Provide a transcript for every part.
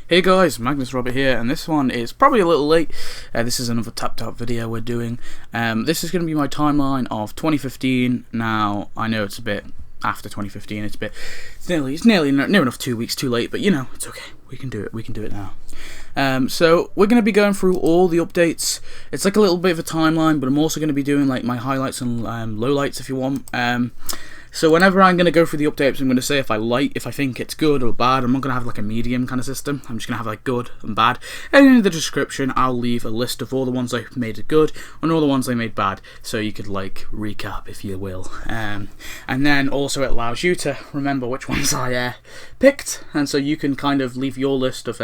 Hey guys, Magnus here, and this one is probably a little late. This is another tapped out video we're doing. This is going to be my timeline of 2015. Now, I know it's a bit after 2015. It's nearly near enough 2 weeks too late, but you know, it's okay. We can do it. We can do it now. So we're going to be going through all the updates. It's like a little bit of a timeline, but I'm also going to be doing like my highlights and lowlights if you want. So whenever I'm going to go through the updates, I'm going to say if I think it's good or bad. I'm not going to have like a medium kind of system. I'm just going to have like good and bad. And in the description, I'll leave a list of all the ones I made good and all the ones I made bad, so you could like recap if you will. And then also it allows you to remember which ones I picked, and so you can kind of leave your list of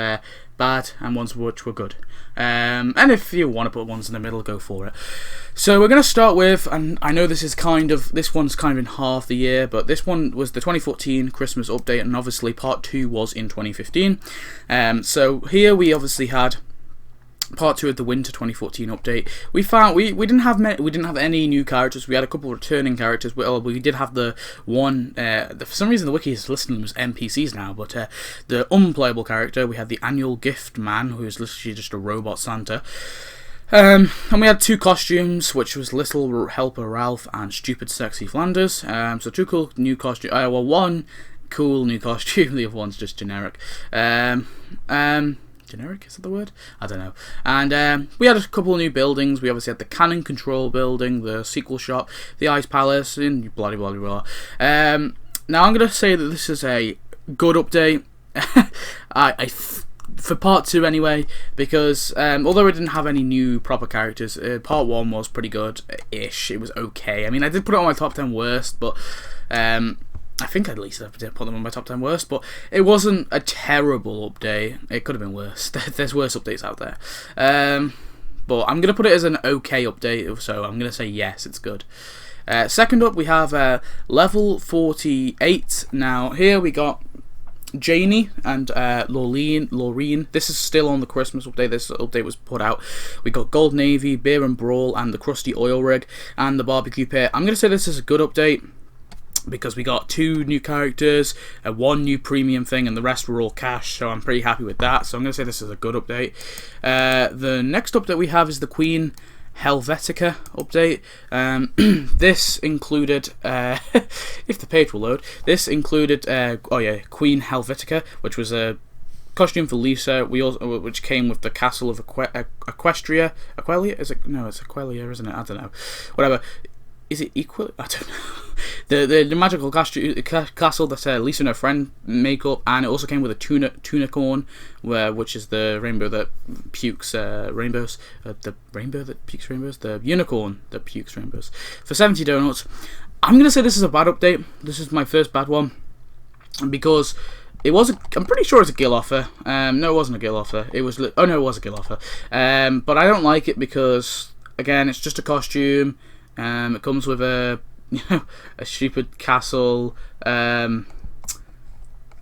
bad and ones which were good. And if you want to put ones in the middle, go for it. So we're going to start with, and I know this one's kind of in half the year, but this one was the 2014 Christmas update, and obviously part 2 was in 2015. So here we obviously had part 2 of the winter 2014 update. We found we didn't have any new characters. We had a couple of returning characters. Well, we did have the one. For some reason, the wiki is listing them as NPCs now, but the unplayable character. We had the annual gift man, who is literally just a robot Santa. And we had 2 costumes, which was Little Helper Ralph and Stupid Sexy Flanders. So 2 cool new costumes. Well, 1 cool new costume. The other one's just generic. Generic, is that the word? I don't know. And we had a couple of new buildings. We obviously had the Cannon Control Building, the Sequel Shop, the Ice Palace, and blah blah blah blah. Now I'm going to say that this is a good update. For part 2 anyway, because although I didn't have any new proper characters, part 1 was pretty good-ish. It was okay. I mean, I did put it on my top 10 worst, but I think at least I did put them on my top 10 worst, but it wasn't a terrible update. It could have been worse. There's worse updates out there. But I'm going to put it as an okay update, so I'm going to say yes, it's good. Second up, we have level 48. Now, here we got Janie and Laureen. This is still on the Christmas update. This update was put out. We got Gold Navy, Beer and Brawl, and the Krusty Oil Rig, and the Barbecue Pit. I'm going to say this is a good update, because we got 2 new characters, 1 new premium thing, and the rest were all cash, so I'm pretty happy with that. So I'm going to say this is a good update. The next update we have is the Queen Helvetica update. This included, if the page will load, this included, Queen Helvetica, which was a costume for Lisa, which came with the Castle of Equestria. Aqualia? No, it's Aqualia, isn't it? I don't know. Whatever. Is it equal? I don't know. The magical castle that Lisa and her friend make up, and it also came with a tunicorn, which is the rainbow that pukes rainbows. The rainbow that pukes rainbows. The unicorn that pukes rainbows. For 70 donuts. I'm gonna say this is a bad update. This is my first bad one, because it was. I'm pretty sure it's a gill offer. No, it wasn't a gill offer. It was. Oh no, it was a gill offer. But I don't like it because, again, it's just a costume. It comes with a stupid castle, and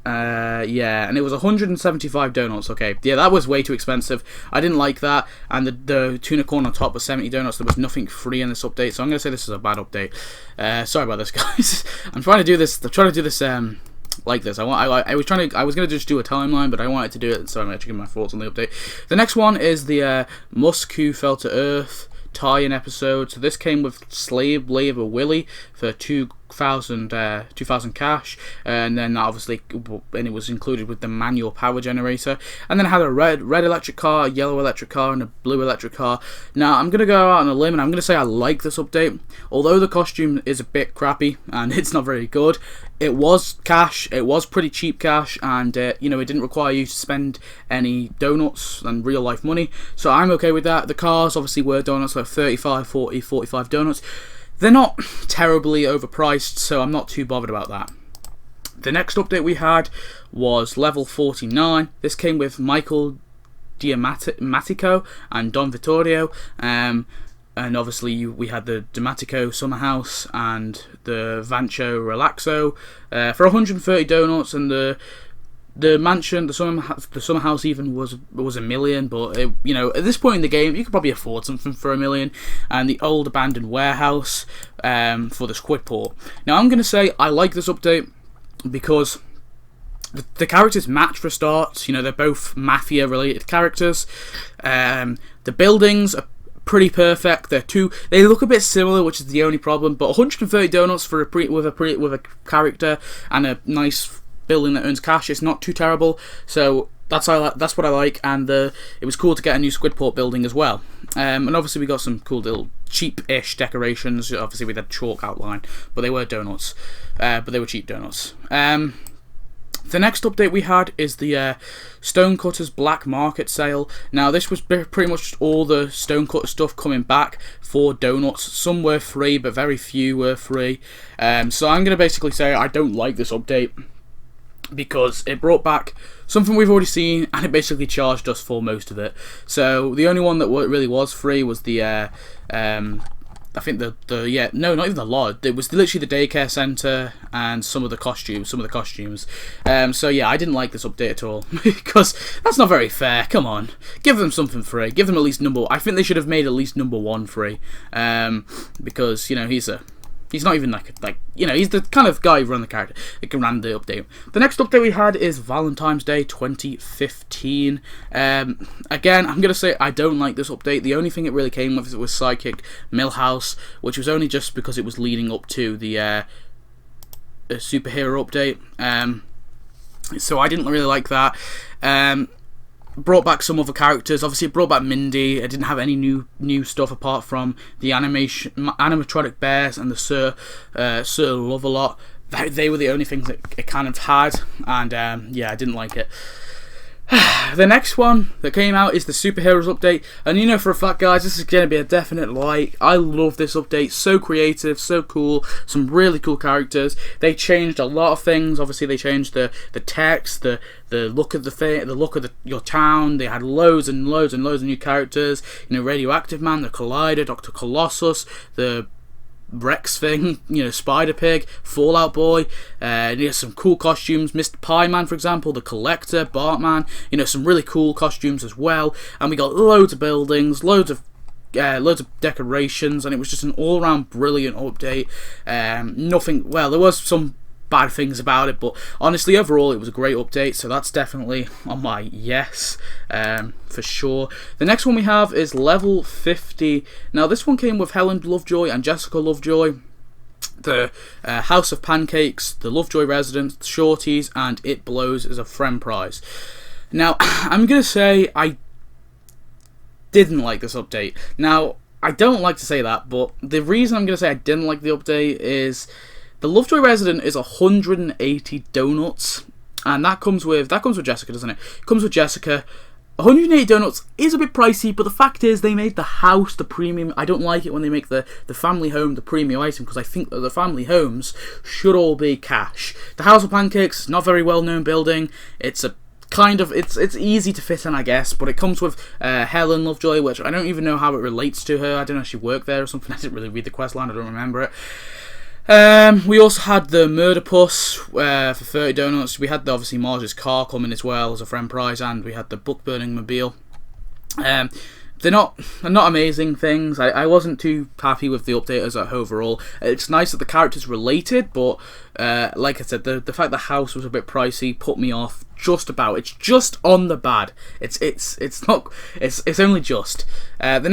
it was 175 donuts. Okay, yeah, that was way too expensive. I didn't like that, and the tuna corn on top was 70 donuts. There was nothing free in this update, so I'm gonna say this is a bad update. Sorry about this, guys. I'm trying to do this like this. I was gonna just do a timeline, but I wanted to do it, so I'm actually giving my thoughts on the update. The next one is the Musk Who Fell to Earth tie-in episode. So this came with Slave Labor Willie for 2,000 cash, and then obviously, and it was included with the manual power generator, and then it had a red electric car, a yellow electric car, and a blue electric car. Now I'm gonna go out on a limb, and I'm gonna say I like this update. Although the costume is a bit crappy and it's not very good, it was cash. It was pretty cheap cash, and it didn't require you to spend any donuts and real life money, so I'm okay with that. The cars obviously were donuts, like 35, 40, 45 donuts. They're not terribly overpriced, so I'm not too bothered about that. The next update we had was level 49. This came with Michael Diamatico and Don Vittorio. And obviously we had the Domatico Summer House and the Vancho Relaxo for 130 donuts, and the mansion, the summer house even was $1 million, but at this point in the game you could probably afford something for $1 million. And the old abandoned warehouse for the Squid Port. Now I'm going to say I like this update because the characters match for a start. You know, they're both mafia related characters. The buildings are pretty perfect. They look a bit similar, which is the only problem. But 130 donuts for with a character and a nice building that earns cash, it's not too terrible. So that's what I like. And it was cool to get a new Squidport building as well. And obviously we got some cool little cheap-ish decorations. Obviously we had chalk outline, but they were donuts. But they were cheap donuts. The next update we had is the Stonecutters Black Market sale. Now this was pretty much all the Stonecutter stuff coming back for donuts. Some were free, but very few were free. So I'm going to basically say I don't like this update, because it brought back something we've already seen, and it basically charged us for most of it. So the only one that really was free was the I think not even the lodge. It was literally the daycare center and some of the costumes. So yeah, I didn't like this update at all, because that's not very fair. Come on, give them something free. Give them at least I think they should have made at least number 1 free, because, you know, he's not even he's the kind of guy who ran the character that can run the update. The next update we had is Valentine's Day 2015. Again, I'm going to say I don't like this update. The only thing it really came with was Sidekick Millhouse, which was only just because it was leading up to the superhero update. So I didn't really like that. Brought back some other characters. Obviously it brought back Mindy. It didn't have any new stuff apart from the animatronic bears and the Sir Love-A-Lot. They were the only things that it kind of had, and yeah, I didn't like it. The next one that came out is the Superheroes update, and you know for a fact, guys, this is going to be a definite like. I love this update. So creative, so cool, some really cool characters. They changed a lot of things. Obviously they changed the text, the look of the look of your town. They had loads and loads and loads of new characters. You know, Radioactive Man, the Collider, Dr. Colossus, the Rex thing, you know, Spider Pig, Fallout Boy, some cool costumes, Mr. Pie Man, for example, the Collector, Bartman, you know, some really cool costumes as well. And we got loads of buildings, loads of decorations, and it was just an all-round brilliant update. There was some bad things about it, but honestly overall it was a great update, so that's definitely on my yes, for sure. The next one we have is level 50. Now this one came with Helen Lovejoy and Jessica Lovejoy, the House of Pancakes, the Lovejoy Residence, the Shorties, and It Blows as a friend prize. Now I'm gonna say I didn't like this update. Now I don't like to say that, but the reason I'm gonna say I didn't like the update is the Lovejoy Resident is 180 donuts, and that comes with Jessica, doesn't it? It comes with Jessica. 180 donuts is a bit pricey, but the fact is they made the house the premium. I don't like it when they make the family home the premium item, because I think that the family homes should all be cash. The House of Pancakes, not very well known building. It's a it's easy to fit in, I guess, but it comes with Helen Lovejoy, which I don't even know how it relates to her. I don't know if she worked there or something. I didn't really read the quest line. I don't remember it. We also had the Murder Puss for 30 donuts. We had obviously Marge's car coming as well as a friend prize, and we had the book burning mobile. They're not amazing things. I wasn't too happy with the update as a overall. It's nice that the characters related, but like I said, the fact the house was a bit pricey put me off just about. It's just on the bad. It's only just. The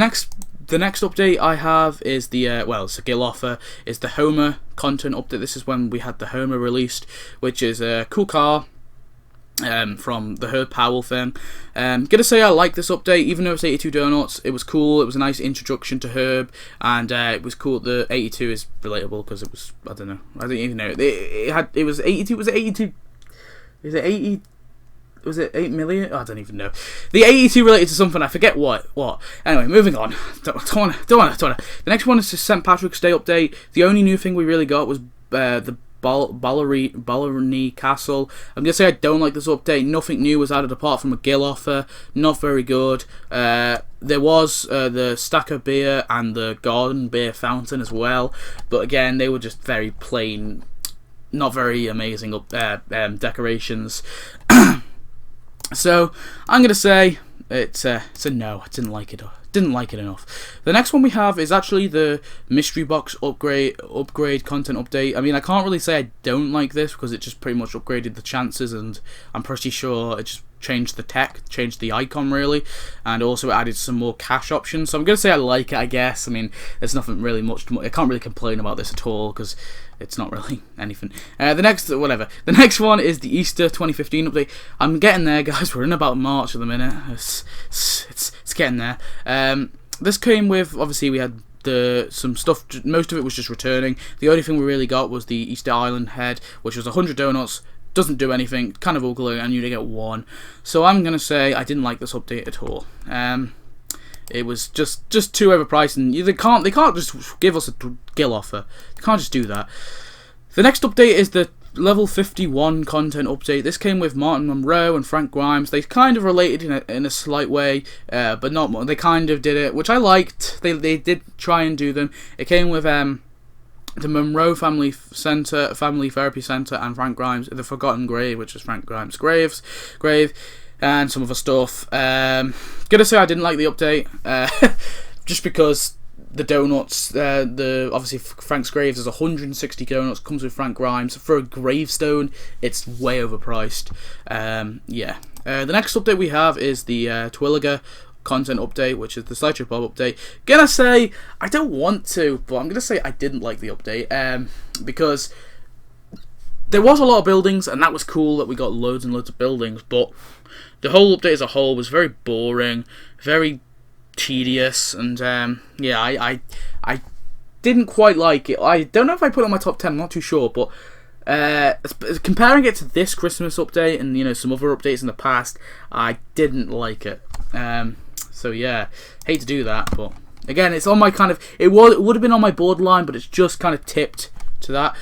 next update I have is it's a Gil offer, is the Homer content update. This is when we had the Homer released, which is a cool car from the Herb Powell thing. Gonna say I like this update, even though it's 82 donuts. It was cool. It was a nice introduction to Herb, and it was cool. The 82 is relatable because it was, I don't even know. It was 82. Was it 82? Is it 80? Was it 8 million? I don't even know. The 82 related to something, I forget what. Anyway, moving on. Don't wanna. The next one is the St. Patrick's Day update. The only new thing we really got was the Ballerini Castle. I'm gonna say I don't like this update. Nothing new was added apart from a Gil offer. Not very good. There was the Stacker beer and the Garden beer fountain as well, but again, they were just very plain, not very amazing decorations. So I'm gonna say it's a no. I didn't like it. Didn't like it enough. The next one we have is actually the mystery box upgrade content update. I mean, I can't really say I don't like this because it just pretty much upgraded the chances, and I'm pretty sure it just changed the tech, changed the icon really, and also added some more cash options. So I'm gonna say I like it, I guess. I mean, there's nothing really much I can't really complain about this at all because it's not really anything. The next one is the Easter 2015 update. I'm getting there, guys. We're in about March at the minute. It's getting there. This came with, obviously we had some stuff. Most of it was just returning. The only thing we really got was the Easter Island head, which was 100 donuts. Doesn't do anything, kind of ugly, and you only get one. So I'm gonna say I didn't like this update at all. It was just too overpriced, and they can't just give us a gill offer. They can't just do that. The next update is the level 51 content update. This came with Martin Monroe and Frank Grimes. They kind of related in a slight way, but not more. They kind of did it, which I liked. They did try and do them. It came with the Monroe Family Therapy Center, and Frank Grimes, the Forgotten Grave, which is Frank Grimes' grave, and some other stuff. Gonna say I didn't like the update, just because the donuts, obviously Frank's graves is 160 donuts, comes with Frank Grimes. For a gravestone, it's way overpriced. Yeah. The next update we have is the Terwilliger content update, which is the Slideshow Bob update. Gonna say I don't want to, but I'm gonna say I didn't like the update, because there was a lot of buildings, and that was cool that we got loads and loads of buildings, but the whole update as a whole was very boring, very tedious, and yeah, I didn't quite like it. I don't know if I put it on my top 10, I'm not too sure, but comparing it to this Christmas update and some other updates in the past, I didn't like it. So yeah, hate to do that, but again, it's on my kind of, it would have been on my borderline, but it's just kind of tipped to that,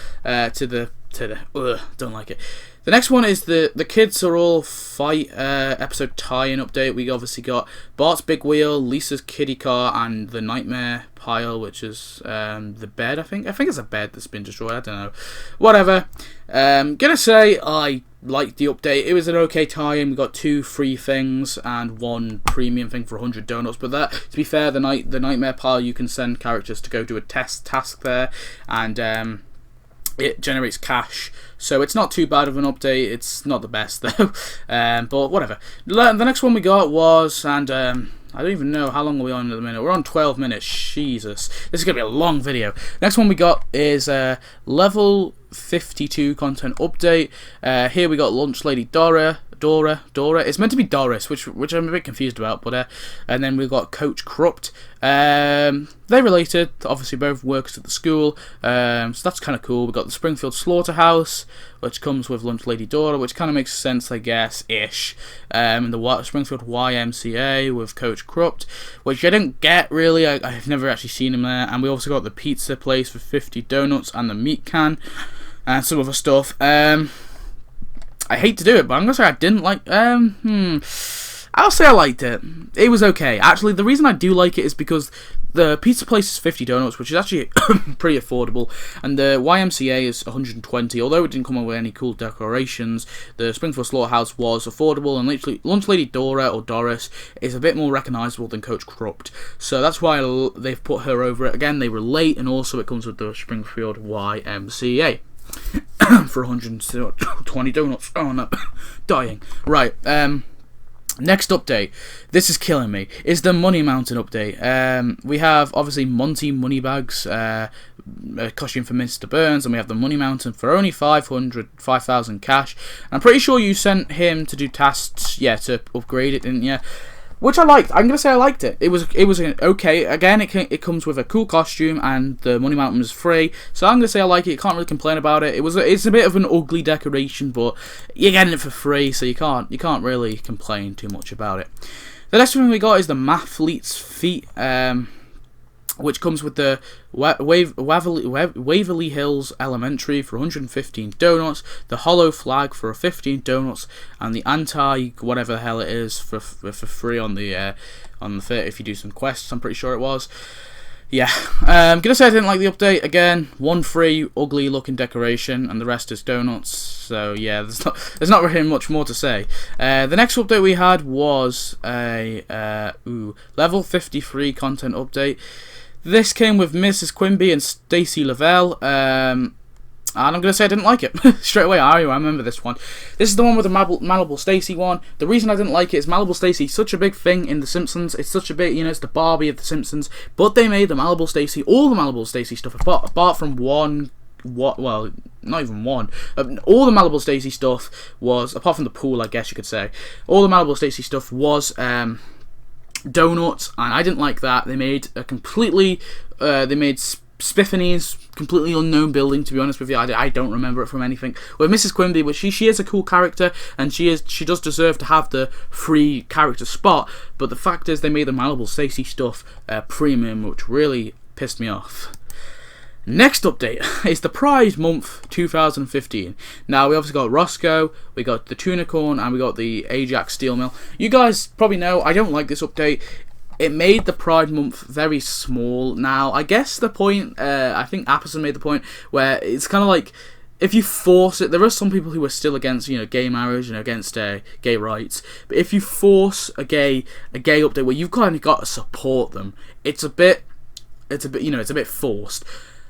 don't like it. The next one is the Kids Are All Fight episode tie-in update. We obviously got Bart's Big Wheel, Lisa's Kiddie Car, and the Nightmare Pile, which is the bed, I think. I think it's a bed that's been destroyed, I don't know. Whatever. Gonna say I liked the update. It was an okay tie-in. We got 2 free things and 1 premium thing for 100 donuts. But that, to be fair, the Nightmare Pile, you can send characters to go do a task there, and it generates cash, so it's not too bad of an update. It's not the best though, but whatever. The next one we got was, and I don't even know how long are we on at the minute. We're on 12 minutes. Jesus, this is gonna be a long video. Next one we got is level 52 content update. Here we got Lunch Lady Dora. It's meant to be Doris, which I'm a bit confused about, but and then we've got Coach Corrupt. They're related, obviously both works at the school, so that's kind of cool. We've got the Springfield Slaughterhouse, which comes with Lunch Lady Dora, which kind of makes sense, I guess, ish. And the Springfield YMCA with Coach Corrupt, which I didn't get really. I've never actually seen him there. And we also got the pizza place for 50 donuts and the meat can and some other stuff. I hate to do it, but I'm going to say I didn't like... I'll say I liked it. It was okay. Actually, the reason I do like it is because the pizza place is 50 donuts, which is actually pretty affordable, and the YMCA is 120. Although it didn't come up with any cool decorations, the Springfield Slaughterhouse was affordable, and literally Lunch Lady Dora, or Doris, is a bit more recognisable than Coach Corrupt. So that's why they've put her over it. Again, they relate, and also it comes with the Springfield YMCA. For 120 donuts. Oh no, dying. Right, next update. This is killing me. Is the Money Mountain update. We have obviously Monty Moneybags, a costume for Mr. Burns, and we have the Money Mountain for only 5,000 cash. I'm pretty sure you sent him to do tasks, yeah, to upgrade it, didn't you? Which I liked. I'm gonna say I liked it. It was okay. Again, it comes with a cool costume, and the Money Mountain is free. So I'm gonna say I like it. Can't really complain about it. It's a bit of an ugly decoration, but you're getting it for free, so you can't really complain too much about it. The next one we got is the Mathlete's Feet, which comes with the Waverly Hills Elementary for 115 donuts, the Hollow Flag for 15 donuts, and the whatever the hell it is for free on the if you do some quests. I'm pretty sure it was. Yeah, I'm gonna say I didn't like the update. Again, one free ugly looking decoration, and the rest is donuts. So yeah, there's not really much more to say. The next update we had was a level 53 content update. This came with Mrs. Quimby and Stacey Lavelle. And I'm going to say I didn't like it. Straight away, I remember this one. This is the one with the Malibu Stacy one. The reason I didn't like it is Malibu Stacy, such a big thing in The Simpsons. It's such a big, it's the Barbie of The Simpsons. But they made the Malibu Stacy, all the Malibu Stacy stuff, apart from one, well, not even one. All the Malibu Stacy stuff was, apart from the pool, I guess you could say, all the Malibu Stacy stuff was donuts, and I didn't like that. They made a completely, Spiffany's completely unknown building, to be honest with you. I don't remember it from anything. With Mrs. Quimby, but she is a cool character, and she does deserve to have the free character spot, but the fact is they made the Malibu Stacy stuff premium, which really pissed me off. Next update is the Pride Month 2015. Now, we obviously got Roscoe, we got the Tunicorn, and we got the Ajax Steel Mill. You guys probably know I don't like this update. It made the Pride Month very small. Now, I guess the point, I think Apperson made the point, where it's kind of like, if you force it, there are some people who are still against, gay marriage and against gay rights, but if you force a gay update where you've kind of got to support them, it's a bit forced.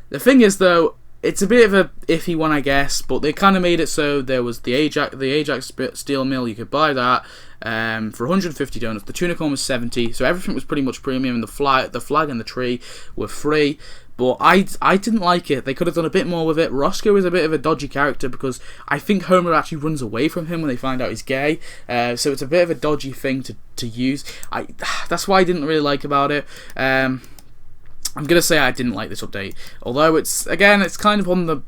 The thing is, though, it's a bit of a iffy one, I guess, but they kind of made it so there was the Ajax Steel Mill. You could buy that for 150 donuts. The Tunicorn was 70, so everything was pretty much premium, and the flag and the tree were free. But I didn't like it. They could have done a bit more with it. Roscoe is a bit of a dodgy character because I think Homer actually runs away from him when they find out he's gay. So it's a bit of a dodgy thing to use. That's why I didn't really like about it. I'm going to say I didn't like this update. Although it's kind of on the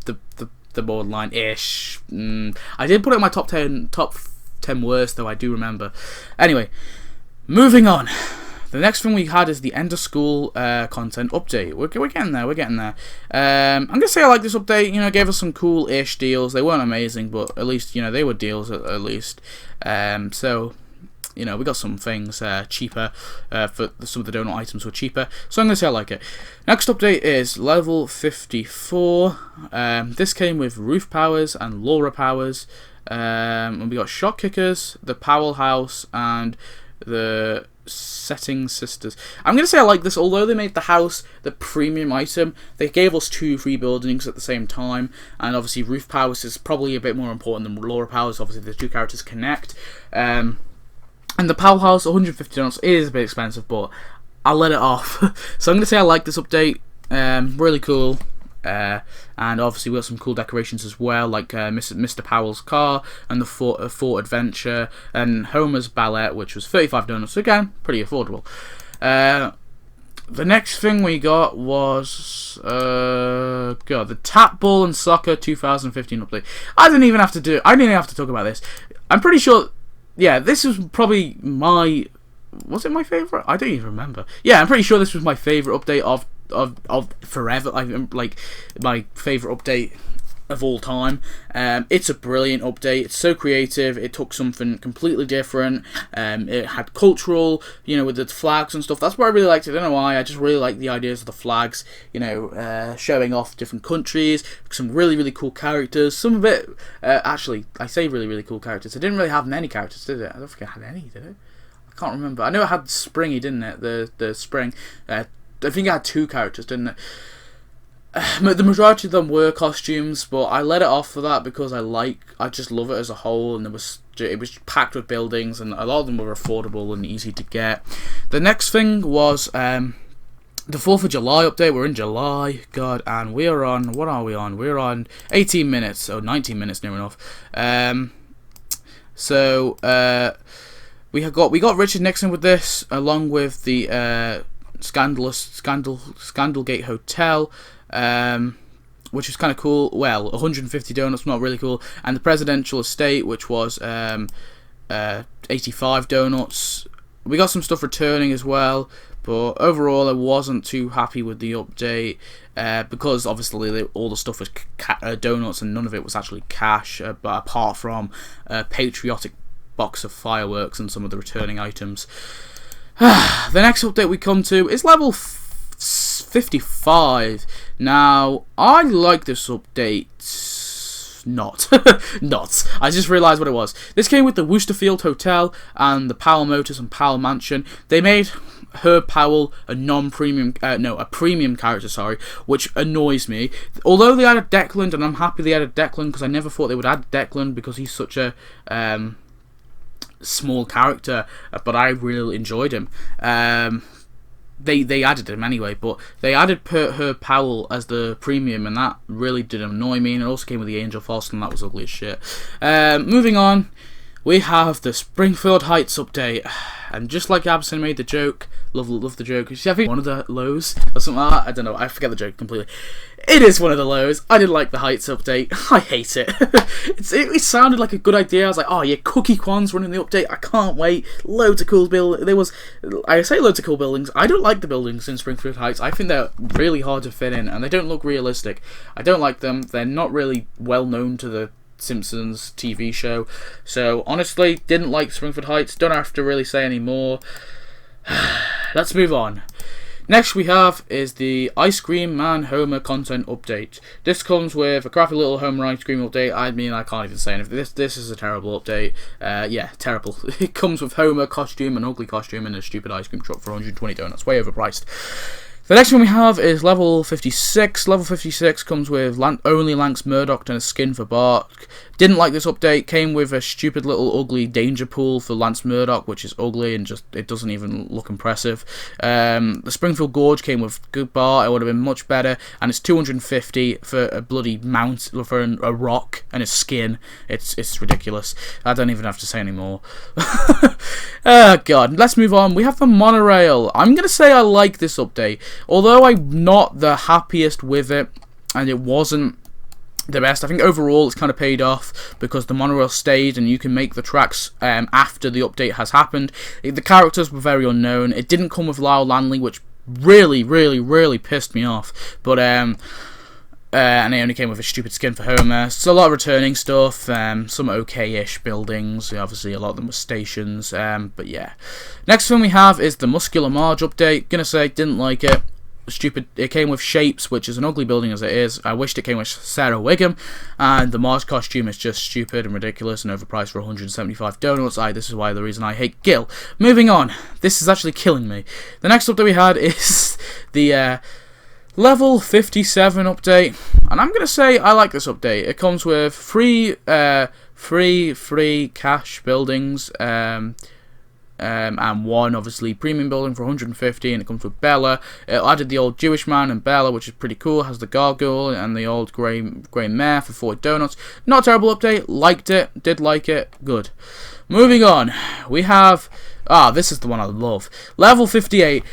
borderline-ish. I did put it in my top 10 worst, though, I do remember. Anyway, moving on. The next thing we had is the end of school content update. We're getting there. I'm going to say I like this update. It gave us some cool-ish deals. They weren't amazing, but at least, they were deals at least. So... we got some things cheaper, for some of the donut items were cheaper, so I'm going to say I like it. Next update is level 54. This came with Ruth Powers and Laura Powers, and we got Shot Kickers, the Powell House, and the Setting Sisters. I'm going to say I like this, although they made the house the premium item, they gave us 2 free buildings at the same time, and obviously Ruth Powers is probably a bit more important than Laura Powers. Obviously the 2 characters connect. And the Powell House, $150 is a bit expensive, but I'll let it off. So I'm going to say I like this update. Really cool. And obviously we got some cool decorations as well, like Mr. Powell's car, and the Fort Adventure, and Homer's Ballet, which was 35 donuts. So again, pretty affordable. The next thing we got was the Tap Ball and Soccer 2015 update. I didn't even have to talk about this. I'm pretty sure... Yeah, this was probably was it my favourite? I don't even remember. Yeah, I'm pretty sure this was my favourite update of forever. Like my favourite update of all time. It's a brilliant update. It's so creative. It took something completely different. It had cultural, with the flags and stuff. That's what I really liked. I don't know why. I just really like the ideas of the flags. Showing off different countries. Some really, really cool characters. Some of it, actually, I say really, really cool characters. It didn't really have many characters, did it? I don't think it had any, did it? I can't remember. I know it had Springy, didn't it? The Spring. I think it had 2 characters, didn't it? The majority of them were costumes, but I let it off for that because I just love it as a whole, and it was packed with buildings, and a lot of them were affordable and easy to get. The next thing was the 4th of July update. We're in July, God, and we are on, what are we on? We're on 18 minutes, or 19 minutes near enough. We got Richard Nixon with this, along with the Scandalgate Hotel, which was kind of cool. Well, 150 donuts, not really cool. And the Presidential Estate, which was 85 donuts. We got some stuff returning as well, but overall I wasn't too happy with the update, because obviously all the stuff was donuts and none of it was actually cash, but apart from a patriotic box of fireworks and some of the returning items. The next update we come to is level 55. Now, I like this update. Not. I just realised what it was. This came with the Worcesterfield Hotel and the Powell Motors and Powell Mansion. They made Herb Powell a a premium character, sorry, which annoys me. Although they added Declan, and I'm happy they added Declan, because I never thought they would add Declan, because he's such a small character, but I really enjoyed him. They added him anyway, but they added Herb Powell as the premium, and that really did annoy me. And it also came with the Angel Foster, and that was ugly as shit. Moving on, we have the Springfield Heights update, and just like Abson made the joke, love the joke. I think one of the lows or something like that. I don't know. I forget the joke completely. It is one of the lows. I didn't like the Heights update. I hate it. It sounded like a good idea. I was like, oh yeah, Cookie Quan's running the update. I can't wait. Loads of cool buildings. I say loads of cool buildings. I don't like the buildings in Springfield Heights. I think they're really hard to fit in, and they don't look realistic. I don't like them. They're not really well known to the Simpsons TV show. So honestly, didn't like Springfield Heights. Don't have to really say any more. Let's move on. Next we have is the Ice Cream Man Homer content update. This comes with a crappy little Homer ice cream update. I mean, I can't even say anything. This is a terrible update. Yeah, terrible. It comes with Homer costume, an ugly costume, and a stupid ice cream truck for 120 donuts. Way overpriced. The next one we have is level 56. Level 56 comes with only Lance Murdoch and a skin for Bart. Didn't like this update. Came with a stupid little ugly danger pool for Lance Murdoch, which is ugly and just it doesn't even look impressive. The Springfield Gorge came with good Bart. It would have been much better, and it's 250 for a bloody mount for a rock and his skin. It's ridiculous. I don't even have to say any more. Oh god. Let's move on. We have the Monorail. I'm gonna say I like this update. Although I'm not the happiest with it, and it wasn't the best, I think overall it's kind of paid off because the monorail stayed and you can make the tracks after the update has happened. The characters were very unknown. It didn't come with Lyle Landley, which really pissed me off. But and it only came with a stupid skin for Homer. So a lot of returning stuff, some okay-ish buildings. Obviously, a lot of them were stations. But yeah. Next thing we have is the Muscular Marge update. Gonna say, didn't like it. Stupid. It came with Shapes, which is an ugly building as it is. I wished it came with Sarah Wiggum, and the Marge costume is just stupid and ridiculous and overpriced for 175 donuts. This is why the reason I hate Gil. Moving on. This is actually killing me. The next update we had is the level 57 update, and I'm gonna say I like this update. It comes with free cash buildings, and one obviously premium building for 150, and it comes with Bella. It added the old Jewish man and Bella, which is pretty cool. It has the gargoyle and the old grey mare for 40 donuts. Not a terrible update. Liked it. Did like it. Good. Moving on, we have this is the one I love. Level 58.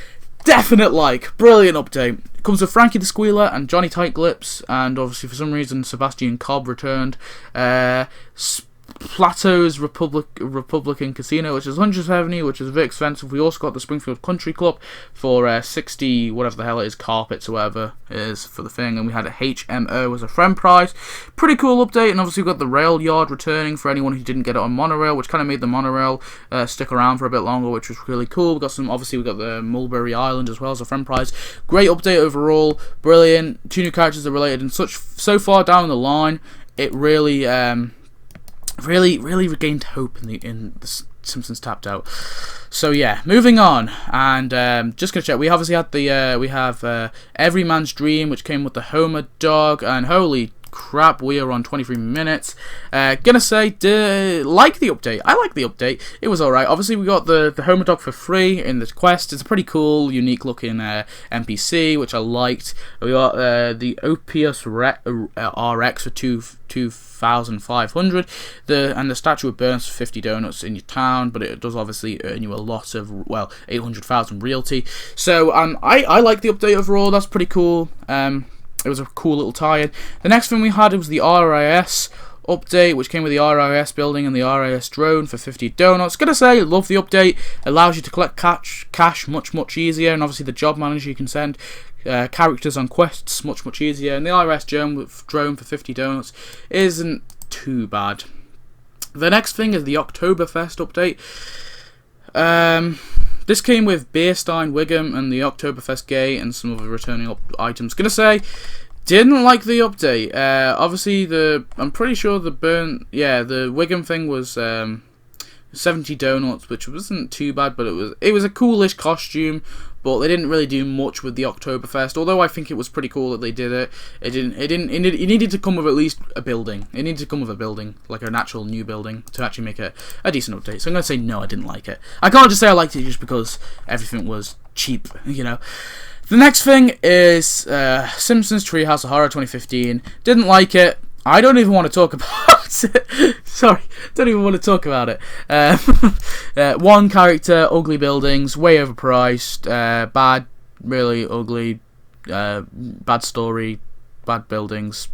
Definite like. Brilliant update. It comes with Frankie the Squealer and Johnny Tightlips, and obviously for some reason Sebastian Cobb returned. Plateau's Republican Casino, which is 170, which is a bit expensive. We also got the Springfield Country Club for 60, whatever the hell it is, carpets or whatever it is for the thing, and we had a HMO as a friend prize. Pretty cool update, and obviously we got the rail yard returning for anyone who didn't get it on Monorail, which kind of made the Monorail stick around for a bit longer, which was really cool. We got the Mulberry Island as well as a friend prize. Great update overall, brilliant. 2 new characters are related, and so far down the line, it really regained hope in the Simpsons Tapped Out. So yeah, moving on, and just gonna check. We obviously had we have Every Man's Dream, which came with the Homer dog, and holy crap, we are on 23 minutes. Gonna say, like the update. I like the update. It was alright. Obviously, we got the Homer dog for free in the quest. It's a pretty cool, unique looking NPC, which I liked. We got the OPS RX for 2,500. And the Statue of Burns for 50 donuts in your town, but it does obviously earn you a lot of, 800,000 realty. So I like the update overall. That's pretty cool. It was a cool little tie-in. The next thing we had was the RIS update, which came with the RIS building and the RIS drone for 50 donuts. Gonna say, love the update. Allows you to collect cash much easier, and obviously the job manager, you can send characters on quests much easier. And the RIS drone for 50 donuts isn't too bad. The next thing is the Oktoberfest update. This came with Beerstein, Wiggum, and the Oktoberfest Gate, and some other returning items. Gonna say, didn't like the update. Obviously, I'm pretty sure the Wiggum thing was 70 donuts, which wasn't too bad, but it was a coolish costume. But they didn't really do much with the Oktoberfest. Although I think it was pretty cool that they did it. It needed to come with at least a building. It needed to come with a building, like an actual new building, to actually make a decent update. So I'm gonna say no, I didn't like it. I can't just say I liked it just because everything was cheap, you know. The next thing is Simpsons Treehouse of Horror 2015. Didn't like it. I don't even want to talk about it. Sorry, don't even want to talk about it. One character, ugly buildings, way overpriced, bad, really ugly, bad story, bad buildings,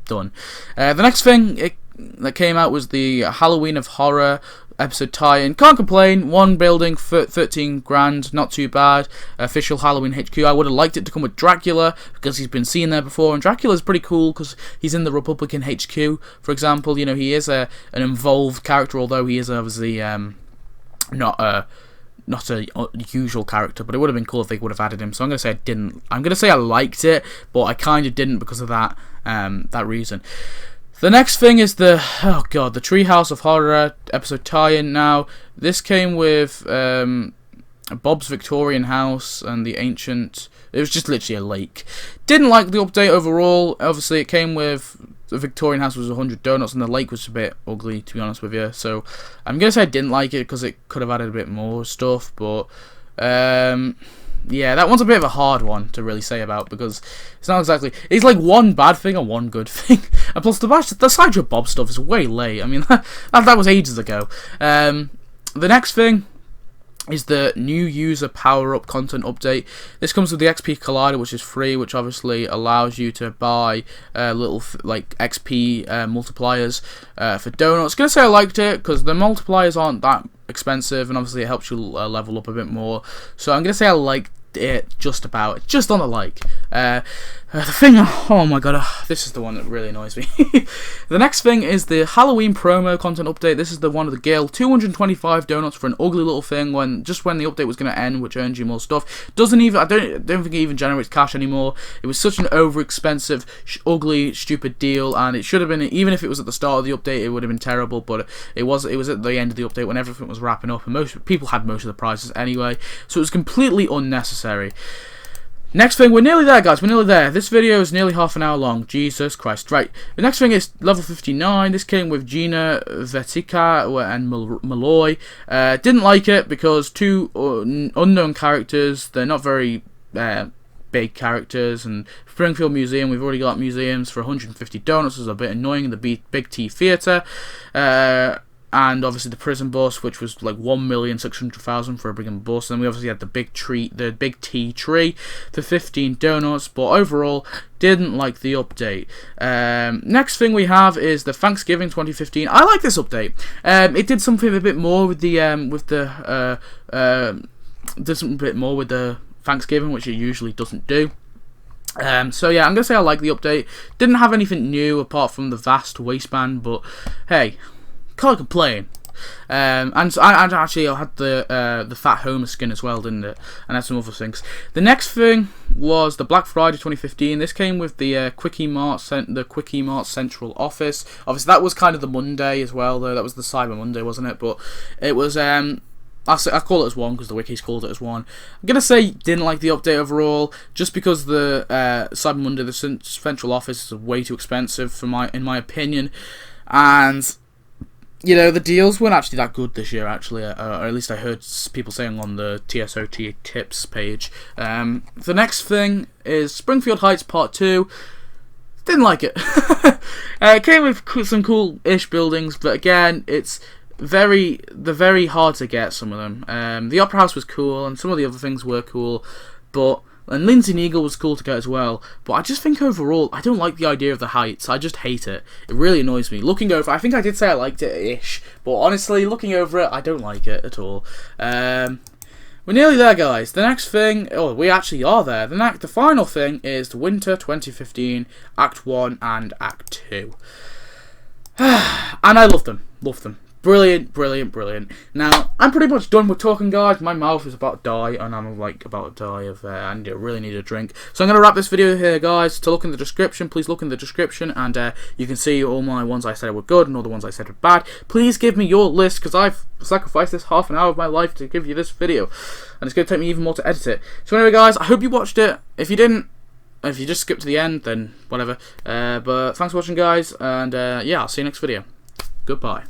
done. The next thing that came out was the Halloween of Horror episode tie-in. Can't complain. One building for 13 grand, not too bad. Official Halloween HQ. I would have liked it to come with Dracula because he's been seen there before, and Dracula's pretty cool because he's in the Republican HQ, for example. You know, he is an involved character, although he is obviously not a usual character. But it would have been cool if they would have added him. So I'm gonna say I didn't. I'm gonna say I liked it, but I kind of didn't because of that reason. The next thing is the Treehouse of Horror episode tie-in. Now, this came with Bob's Victorian house and the ancient... It was just literally a lake. Didn't like the update overall. Obviously, it came with... The Victorian house was 100 donuts and the lake was a bit ugly, to be honest with you. So, I'm going to say I didn't like it because it could have added a bit more stuff, but... yeah, that one's a bit of a hard one to really say about because it's not exactly... It's like one bad thing and one good thing. And plus, the Sideshow Bob stuff is way late. I mean, that was ages ago. The next thing is the new user power-up content update. This comes with the XP Collider, which is free, which obviously allows you to buy little like XP multipliers for donuts. Gonna say I liked it because the multipliers aren't that expensive, and obviously it helps you level up a bit more. So I'm gonna say I liked it just about, just on the like. The thing, oh my god, this is the one that really annoys me. The next thing is the Halloween promo content update. This is the one of the Gale, 225 donuts for an ugly little thing when the update was going to end, which earns you more stuff. I don't think it even generates cash anymore. It was such an over expensive, ugly, stupid deal, and it should have been, even if it was at the start of the update, it would have been terrible, but it was at the end of the update when everything was wrapping up, and most people had most of the prizes anyway, so it was completely unnecessary. Next thing, we're nearly there, guys. We're nearly there. This video is nearly half an hour long. Jesus Christ. Right. The next thing is level 59. This came with Gina, Vetica, and Malloy. Didn't like it because two unknown characters. They're not very big characters. And Springfield Museum, we've already got museums for 150 donuts. Is a bit annoying in the Big T Theatre. And obviously the prison bus, which was like 1,600,000 for a prison bus. And we obviously had the Big T tree for 15 donuts. But overall, didn't like the update. Next thing we have is the Thanksgiving 2015. I like this update. It did something a bit more with the Thanksgiving, which it usually doesn't do. So yeah, I'm gonna say I like the update. Didn't have anything new apart from the vast waistband, but hey. Can't complain. And actually I had the Fat Homer skin as well, didn't it? And had some other things. The next thing was the Black Friday 2015. This came with the Quickie Mart Central Office. Obviously that was kind of the Monday as well, though. That was the Cyber Monday, wasn't it? But it was I call it as one because the wikis called it as one. I'm gonna say didn't like the update overall, just because the Cyber Monday, the Central Office, is way too expensive in my opinion, and you know, the deals weren't actually that good this year, actually, or at least I heard people saying on the TSOT tips page. The next thing is Springfield Heights Part 2. Didn't like it. It came with some cool-ish buildings, but again, they're very hard to get, some of them. The Opera House was cool, and some of the other things were cool, and Lindsay Neagle was cool to get as well, but I just think overall, I don't like the idea of the heights. I just hate it. It really annoys me. Looking over, I think I did say I liked it-ish, but honestly, looking over it, I don't like it at all. We're nearly there, guys. The next thing, we actually are there. The final thing is the Winter 2015, Act 1 and Act 2. And I love them. Brilliant, brilliant, brilliant. Now, I'm pretty much done with talking, guys. My mouth is about to die, and I'm like about to die of, I really need a drink. So I'm going to wrap this video here, guys. To look in the description, please look in the description, and you can see all my ones I said were good, and all the ones I said were bad. Please give me your list, because I've sacrificed this half an hour of my life to give you this video, and it's going to take me even more to edit it. So anyway, guys, I hope you watched it. If you didn't, if you just skipped to the end, then whatever. But thanks for watching, guys, and yeah, I'll see you next video. Goodbye.